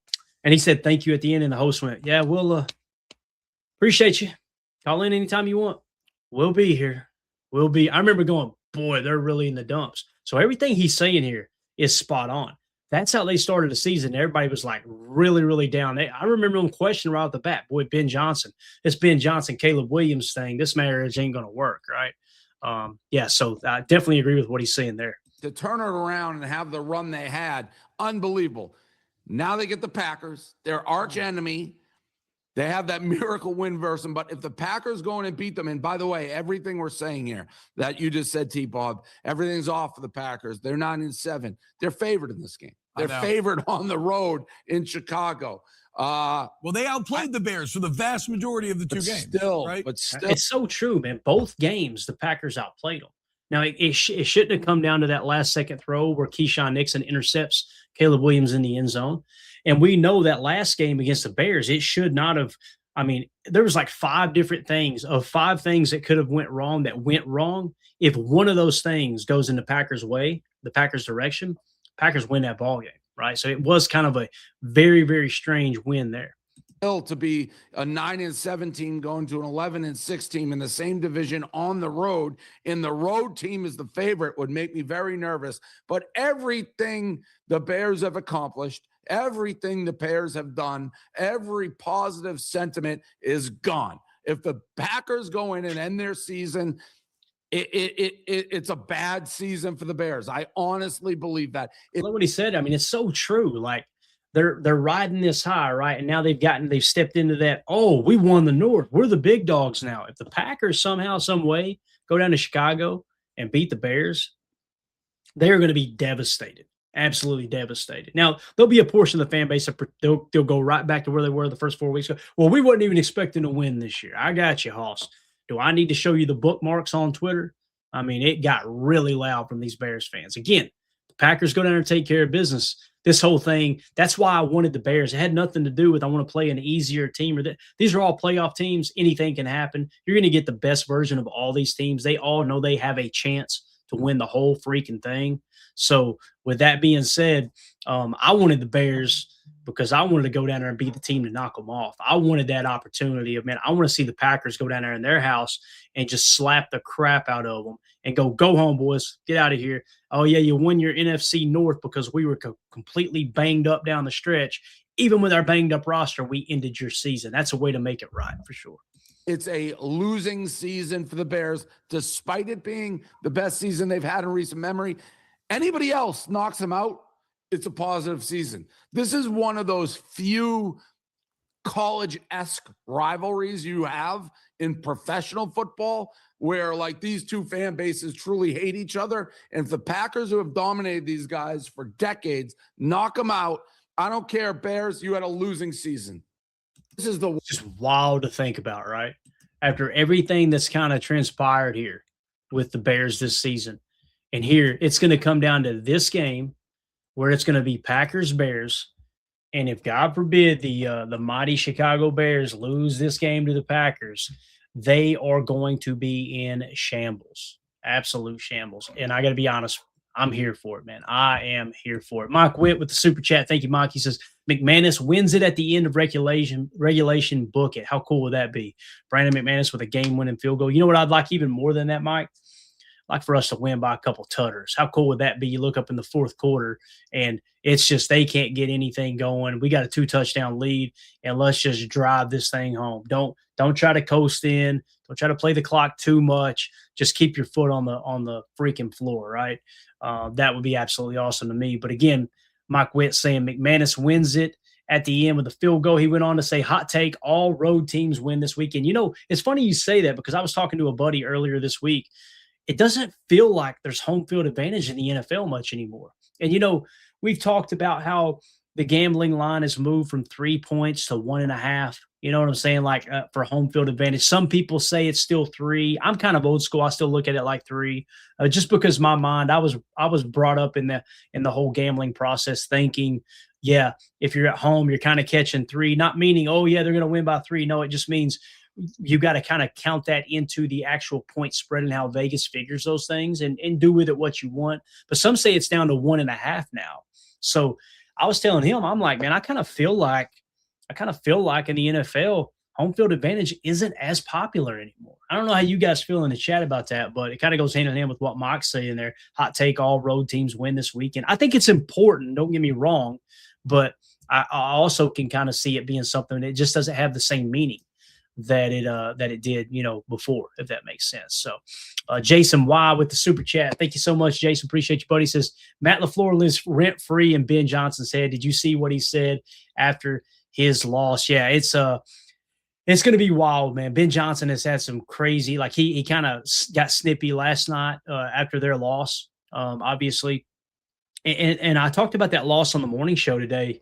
and he said, thank you at the end, and the host went, yeah, we'll appreciate you. Call in anytime you want. We'll be here. We'll be. I remember going, boy, they're really in the dumps. So everything he's saying here is spot on. That's how they started the season. Everybody was like really, really down. I remember them questioning right off the bat, boy, Ben Johnson, this Ben Johnson, Caleb Williams thing, this marriage ain't going to work, right? So I definitely agree with what he's saying there. To turn it around and have the run they had, unbelievable. Now they get the Packers, their arch enemy. They have that miracle win versus them. But if the Packers go in and beat them, and by the way, everything we're saying here that you just said, T-Bob, everything's off for the Packers. They're 9-7. They're favored in this game. They're favored on the road in Chicago. Well, they outplayed the Bears for the vast majority of the two games. Right? But still. It's so true, man. Both games, the Packers outplayed them. Now, it shouldn't have come down to that last-second throw where Keyshawn Nixon intercepts Caleb Williams in the end zone. And we know that last game against the Bears, it should not have – I mean, there was like five things that could have went wrong that went wrong. If one of those things goes in the Packers' way, the Packers' direction, Packers win that ball game, right? So it was kind of a very, very strange win there. To be a 9-7 team going to an 11-6 team in the same division on the road, and the road team is the favorite, would make me very nervous. But everything the Bears have accomplished, everything the Bears have done, every positive sentiment is gone. If the Packers go in and end their season, it's a bad season for the Bears. I honestly believe that. What he said, I mean, it's so true. Like, they're riding this high, right? And now they've stepped into that, oh, we won the North. We're the big dogs now. If the Packers somehow, some way go down to Chicago and beat the Bears, they're going to be devastated. Absolutely devastated. Now, there'll be a portion of the fan base that they'll go right back to where they were the first 4 weeks ago. Well, we wasn't even expecting to win this year. I got you, Hoss. Do I need to show you the bookmarks on Twitter? I mean, it got really loud from these Bears fans. Again, the Packers go down there and take care of business. This whole thing, that's why I wanted the Bears. It had nothing to do with I want to play an easier team. These are all playoff teams. Anything can happen. You're going to get the best version of all these teams. They all know they have a chance to win the whole freaking thing. So with that being said, I wanted the Bears because I wanted to go down there and beat the team to knock them off. I wanted that opportunity of, man, I want to see the Packers go down there in their house and just slap the crap out of them and go home, boys, get out of here. Oh, yeah, you won your NFC North because we were completely banged up down the stretch. Even with our banged up roster, we ended your season. That's a way to make it right for sure. It's a losing season for the Bears, despite it being the best season they've had in recent memory. Anybody else knocks them out, it's a positive season. This is one of those few college-esque rivalries you have in professional football where like these two fan bases truly hate each other. And if the Packers, who have dominated these guys for decades, knock them out, I don't care, Bears, you had a losing season. This is just wild to think about, right? After everything that's kind of transpired here with the Bears this season. And here it's going to come down to this game where it's going to be Packers-Bears. And if God forbid the mighty Chicago Bears lose this game to the Packers, they are going to be in shambles, absolute shambles. And I got to be honest, I'm here for it, man. I am here for it. Mike Witt with the super chat. Thank you, Mike. He says, McManus wins it at the end of regulation, book it. How cool would that be? Brandon McManus with a game-winning field goal. You know what I'd like even more than that, Mike? Like for us to win by a couple tutters. How cool would that be? You look up in the fourth quarter and it's just they can't get anything going. We got a 2-touchdown lead and let's just drive this thing home. Don't try to coast in. Don't try to play the clock too much. Just keep your foot on the freaking floor, right? That would be absolutely awesome to me. But again, Mike Witt saying McManus wins it at the end with a field goal. He went on to say, hot take, all road teams win this weekend. You know, it's funny you say that because I was talking to a buddy earlier this week. It doesn't feel like there's home field advantage in the NFL much anymore. And, you know, we've talked about how the gambling line has moved from 3 points to 1.5. You know what I'm saying? Like for home field advantage. Some people say it's still 3. I'm kind of old school. I still look at it like 3, just because my mind, I was brought up in the whole gambling process thinking, yeah, if you're at home, you're kind of catching 3, not meaning, oh yeah, they're going to win by 3. No, it just means you got to kind of count that into the actual point spread and how Vegas figures those things and do with it what you want. But some say it's down to 1.5 now. So I was telling him, I'm like, man, I kind of feel like in the NFL, home field advantage isn't as popular anymore. I don't know how you guys feel in the chat about that, but it kind of goes hand in hand with what Mike's saying there. Hot take, all road teams win this weekend. I think it's important. Don't get me wrong, but I also can kind of see it being something that just doesn't have the same meaning that it did, you know, before, if that makes sense. So Jason Y with the super chat. Thank you so much, Jason. Appreciate you, buddy. He says, Matt LaFleur lives rent-free in Ben Johnson said. Did you see what he said after his loss? Yeah, it's going to be wild, man. Ben Johnson has had some crazy, like he kind of got snippy last night after their loss, obviously. And I talked about that loss on the morning show today.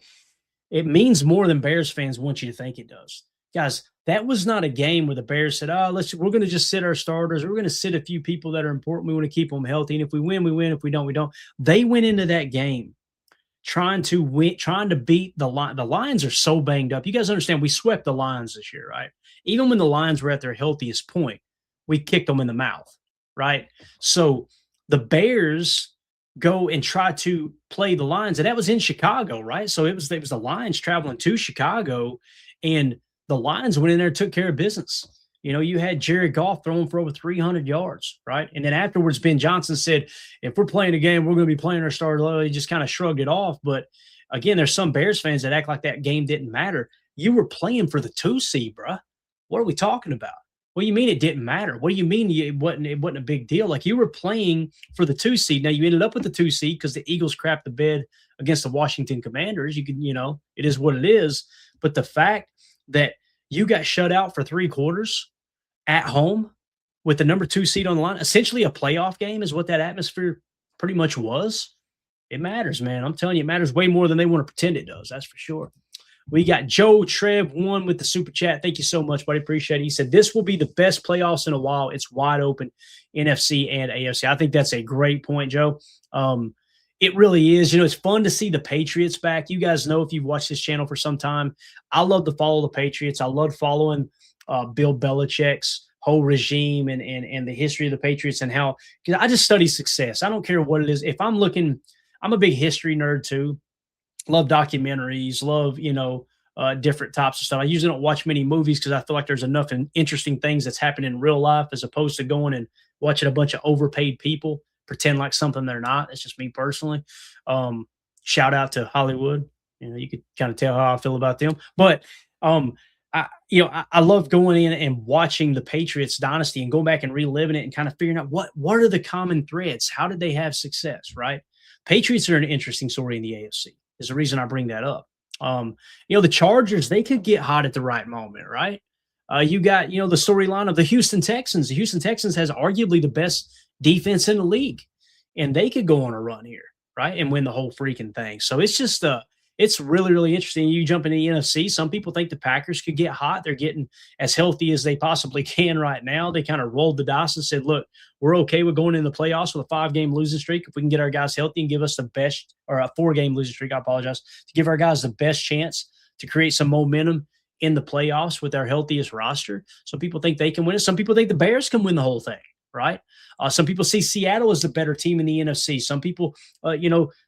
It means more than Bears fans want you to think it does. Guys, that was not a game where the Bears said, we're going to just sit our starters. We're going to sit a few people that are important. We want to keep them healthy. And if we win, we win. If we don't, we don't. They went into that game trying to beat the Lions. The Lions are so banged up. You guys understand we swept the Lions this year, right? Even when the Lions were at their healthiest point, we kicked them in the mouth, right? So the Bears go and try to play the Lions, and that was in Chicago, right? So it was the Lions traveling to Chicago, and the Lions went in there and took care of business. You know, you had Jared Goff throwing for over 300 yards, right? And then afterwards, Ben Johnson said, if we're playing a game, we're going to be playing our starter. He just kind of shrugged it off. But again, there's some Bears fans that act like that game didn't matter. You were playing for the 2 seed, bro. What are we talking about? What do you mean it didn't matter? What do you mean it wasn't a big deal? Like you were playing for the 2 seed. Now you ended up with the 2 seed because the Eagles crapped the bed against the Washington Commanders. You can, you know, it is what it is. But the fact that you got shut out for 3 quarters at home with the number 2 seed on the line, essentially a playoff game is what that atmosphere pretty much was. It matters, man. I'm telling you, it matters way more than they want to pretend it does. That's for sure. We got Joe Trev one with the super chat. Thank you so much, buddy. Appreciate it. He said, this will be the best playoffs in a while. It's wide open, NFC and AFC. I think that's a great point, Joe. It really is. It's fun to see the Patriots back. You guys know, if you've watched this channel for some time, I love to follow the Patriots. I love following Bill Belichick's whole regime and the history of the Patriots and how, because I just study success. I don't care what it is. If I'm looking, I'm a big history nerd too. Love documentaries, love, different types of stuff. I usually don't watch many movies because I feel like there's enough interesting things that's happening in real life as opposed to going and watching a bunch of overpaid people pretend like something they're not. It's just me personally. Shout out to Hollywood. You could kind of tell how I feel about them. But I love going in and watching the Patriots dynasty and going back and reliving it and kind of figuring out what are the common threads? How did they have success, right? Patriots are an interesting story in the AFC. Is the reason I bring that up. The Chargers, they could get hot at the right moment, right? You got, the storyline of the Houston Texans. The Houston Texans has arguably the best defense in the league, and they could go on a run here, right? And win the whole freaking thing. So it's just it's really, really interesting. You jump into the NFC. Some people think the Packers could get hot. They're getting as healthy as they possibly can right now. They kind of rolled the dice and said, look, we're okay with going in the playoffs with a 5-game losing streak. If we can get our guys healthy and give us the best, or a 4-game losing streak, I apologize, to give our guys the best chance to create some momentum in the playoffs with our healthiest roster. Some people think they can win it. Some people think the Bears can win the whole thing, right? Some people see Seattle as the better team in the NFC. Some people,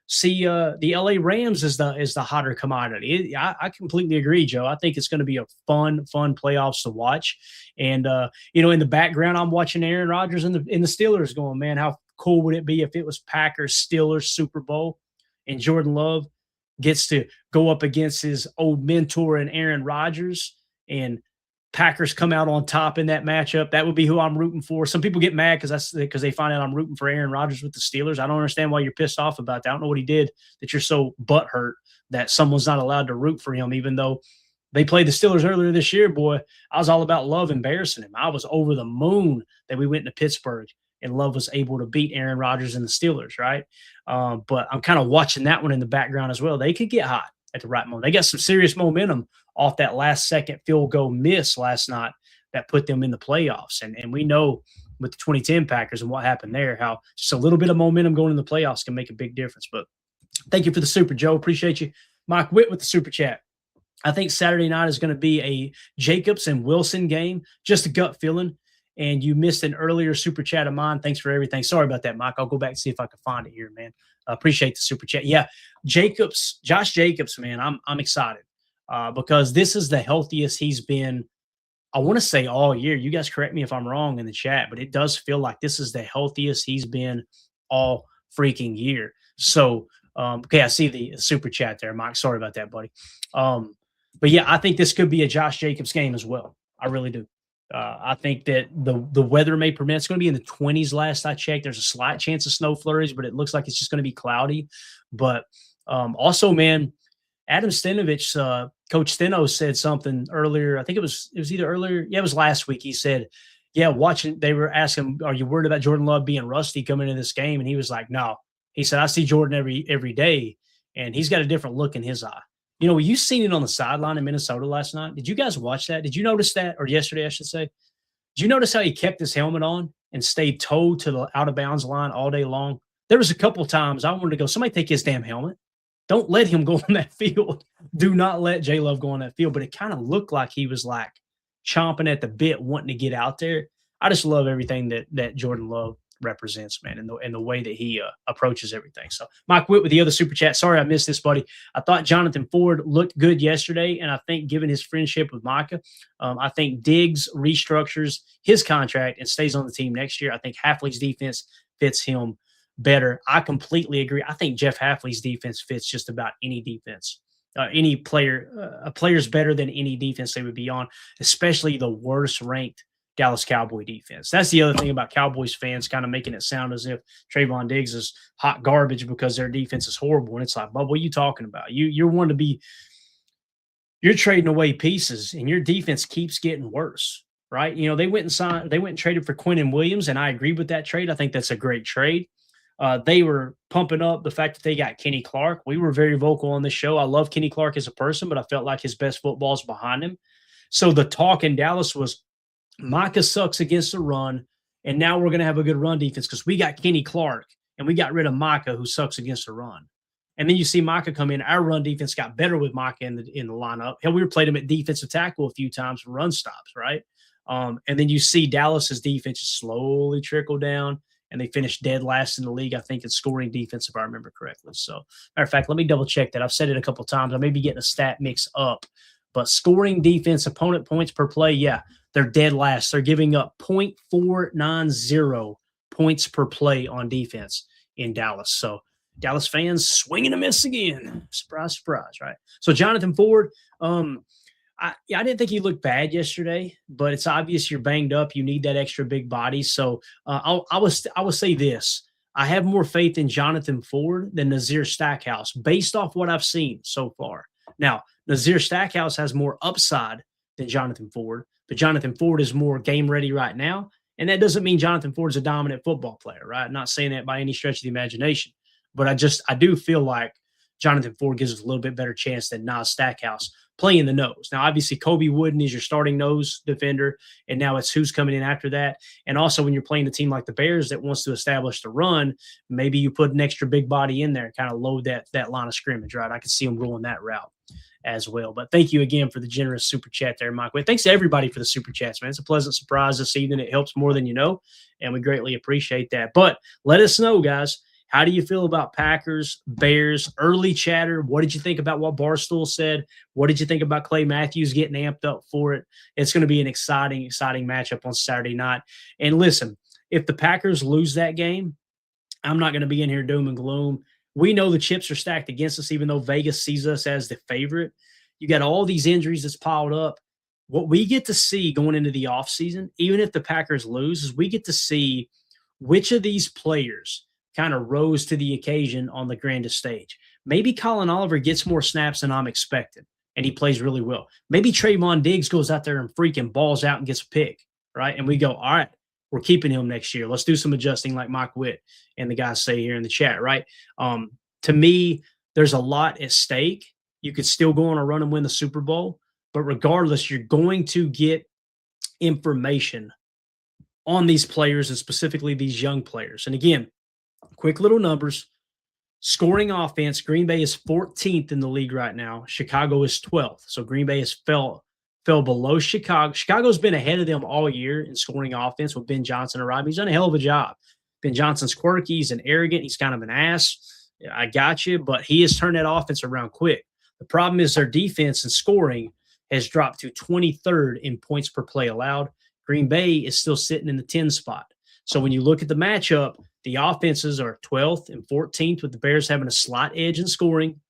see the LA Rams as the hotter commodity. I completely agree, Joe. I think it's going to be a fun playoffs to watch. And in the background, I'm watching Aaron Rodgers and the Steelers going, man, how cool would it be if it was Packers Steelers Super Bowl and Jordan Love gets to go up against his old mentor and Aaron Rodgers, and Packers come out on top in that matchup. That would be who I'm rooting for. Some people get mad because they find out I'm rooting for Aaron Rodgers with the Steelers. I don't understand why you're pissed off about that. I don't know what he did that you're so butthurt that someone's not allowed to root for him, even though they played the Steelers earlier this year. Boy, I was all about Love embarrassing him. I was over the moon that we went into Pittsburgh and Love was able to beat Aaron Rodgers and the Steelers, right? But I'm kind of watching that one in the background as well. They could get hot at the right moment. They got some serious momentum off that last-second field goal miss last night that put them in the playoffs. And we know with the 2010 Packers and what happened there, how just a little bit of momentum going in the playoffs can make a big difference. But thank you for the super, Joe. Appreciate you. Mike Witt with the super chat. I think Saturday night is going to be a Jacobs and Wilson game, just a gut feeling. And you missed an earlier super chat of mine. Thanks for everything. Sorry about that, Mike. I'll go back and see if I can find it here, man. I appreciate the super chat. Yeah, Josh Jacobs, man, I'm excited because this is the healthiest he's been, I want to say, all year. You guys correct me if I'm wrong in the chat, but it does feel like this is the healthiest he's been all freaking year. So, okay, I see the super chat there, Mike. Sorry about that, buddy. But yeah, I think this could be a Josh Jacobs game as well. I really do. I think that the weather may permit. It's going to be in the 20s last I checked. There's a slight chance of snow flurries, but it looks like it's just going to be cloudy. But also, man, Adam Stenovich, Coach Steno said something earlier. I think it was either earlier. Yeah, it was last week. He said, yeah, they were asking, are you worried about Jordan Love being rusty coming into this game? And he was like, no. He said, I see Jordan every day, and he's got a different look in his eye. You seen it on the sideline in Minnesota last night. Did you guys watch that? Did you notice that? Or yesterday, I should say. Did you notice how he kept his helmet on and stayed towed to the out-of-bounds line all day long? There was a couple of times I wanted to go, somebody take his damn helmet. Don't let him go on that field. Do not let J Love go on that field. But it kind of looked like he was like chomping at the bit, wanting to get out there. I just love everything that Jordan Love represents, man, and the way that he approaches everything. So Mike Witt with the other super chat. Sorry I missed this, buddy. I thought Jonathan Ford looked good yesterday, and I think given his friendship with Micah, I think Diggs restructures his contract and stays on the team next year. I think Hafley's defense fits him better. I completely agree. I think Jeff Hafley's defense fits just about any defense. Any player, a player's better than any defense they would be on, especially the worst ranked Dallas Cowboy defense. That's the other thing about Cowboys fans kind of making it sound as if Trevon Diggs is hot garbage because their defense is horrible. And it's like, Bub, what are you talking about? You're trading away pieces and your defense keeps getting worse, right? They went and traded for Quinnen Williams, and I agree with that trade. I think that's a great trade. They were pumping up the fact that they got Kenny Clark. We were very vocal on this show. I love Kenny Clark as a person, but I felt like his best football is behind him. So the talk in Dallas was Micah sucks against the run, and now we're going to have a good run defense because we got Kenny Clark and we got rid of Micah, who sucks against the run. And then you see Micah come in. Our run defense got better with Micah in the lineup. Hell, we played him at defensive tackle a few times for run stops, right? And then you see Dallas's defense just slowly trickle down, and they finished dead last in the league, I think, in scoring defense, if I remember correctly. So, matter of fact, let me double check that. I've said it a couple of times. I may be getting a stat mix up, but scoring defense, opponent points per play, yeah, they're dead last. They're giving up 0.490 points per play on defense in Dallas. So, Dallas fans swinging a miss again. Surprise, surprise, right? So Jonathan Ford, I didn't think he looked bad yesterday, but it's obvious you're banged up. You need that extra big body. So I will say this. I have more faith in Jonathan Ford than Nazir Stackhouse based off what I've seen so far. Now, Nazir Stackhouse has more upside than Jonathan Ford, but Jonathan Ford is more game ready right now. And that doesn't mean Jonathan Ford is a dominant football player, right? I'm not saying that by any stretch of the imagination. But I do feel like Jonathan Ford gives us a little bit better chance than Nas Stackhouse playing the nose. Now, obviously, Kobe Wooden is your starting nose defender, and now it's who's coming in after that. And also, when you're playing a team like the Bears that wants to establish the run, maybe you put an extra big body in there and kind of load that line of scrimmage, right? I could see them going that route as well. But thank you again for the generous super chat there, Mike. Thanks to everybody for the super chats, man. It's a pleasant surprise this evening. It helps more than you know, and we greatly appreciate that. But let us know, guys. How do you feel about Packers, Bears, early chatter? What did you think about what Barstool said? What did you think about Clay Matthews getting amped up for it? It's going to be an exciting matchup on Saturday night. And listen, if the Packers lose that game, I'm not going to be in here doom and gloom. We know the chips are stacked against us, even though Vegas sees us as the favorite. You got all these injuries that's piled up. What we get to see going into the offseason, even if the Packers lose, is we get to see which of these players kind of rose to the occasion on the grandest stage. Maybe Colin Oliver gets more snaps than I'm expecting, and he plays really well. Maybe Trevon Diggs goes out there and freaking balls out and gets a pick, right? And we go, all right, we're keeping him next year. Let's do some adjusting like Mike Witt and the guys say here in the chat, right? To me, there's a lot at stake. You could still go on a run and win the Super Bowl, but regardless, you're going to get information on these players and specifically these young players. And again, quick little numbers. Scoring offense, Green Bay is 14th in the league right now. Chicago is 12th. So Green Bay has fell below Chicago. Chicago's been ahead of them all year in scoring offense with Ben Johnson arriving. He's done a hell of a job. Ben Johnson's quirky. He's an arrogant. He's kind of an ass. I got you, but he has turned that offense around quick. The problem is their defense and scoring has dropped to 23rd in points per play allowed. Green Bay is still sitting in the 10 spot. So when you look at the matchup, the offenses are 12th and 14th, with the Bears having a slight edge in scoring.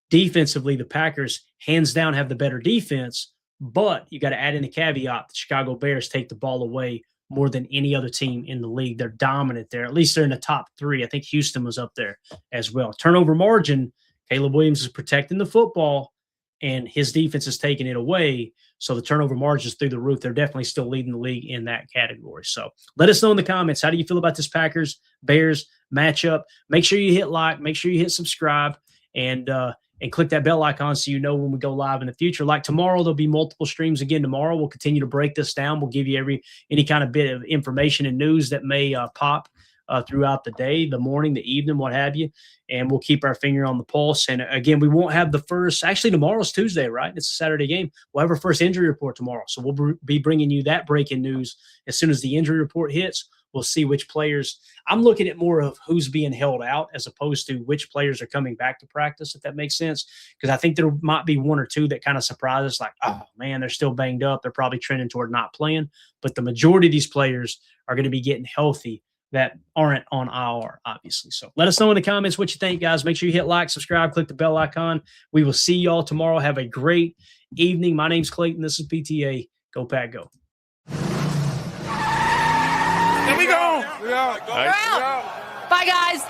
Defensively, the Packers, hands down, have the better defense, but you got to add in a caveat. The Chicago Bears take the ball away more than any other team in the league. They're dominant there. At least they're in the top three. I think Houston was up there as well. Turnover margin, Caleb Williams is protecting the football, and his defense is taking it away. So the turnover margins through the roof. They're definitely still leading the league in that category. So let us know in the comments. How do you feel about this Packers-Bears matchup? Make sure you hit like. Make sure you hit subscribe. And click that bell icon so you know when we go live in the future. Like tomorrow, there'll be multiple streams again tomorrow. We'll continue to break this down. We'll give you any kind of bit of information and news that may pop throughout the day, the morning, the evening, what have you. And we'll keep our finger on the pulse. And again, we won't have the first – actually, tomorrow's Tuesday, right? It's a Saturday game. We'll have our first injury report tomorrow. So we'll be bringing you that breaking news as soon as the injury report hits. We'll see which players – I'm looking at more of who's being held out as opposed to which players are coming back to practice, if that makes sense. Because I think there might be one or two that kind of surprise us, like, oh, man, they're still banged up. They're probably trending toward not playing. But the majority of these players are going to be getting healthy that aren't on IR, obviously. So let us know in the comments what you think, guys. Make sure you hit like, subscribe, click the bell icon. We will see y'all tomorrow. Have a great evening. My name's Clayton. This is PTA. Go Pack, go. Here we go. We're out. Bye, guys.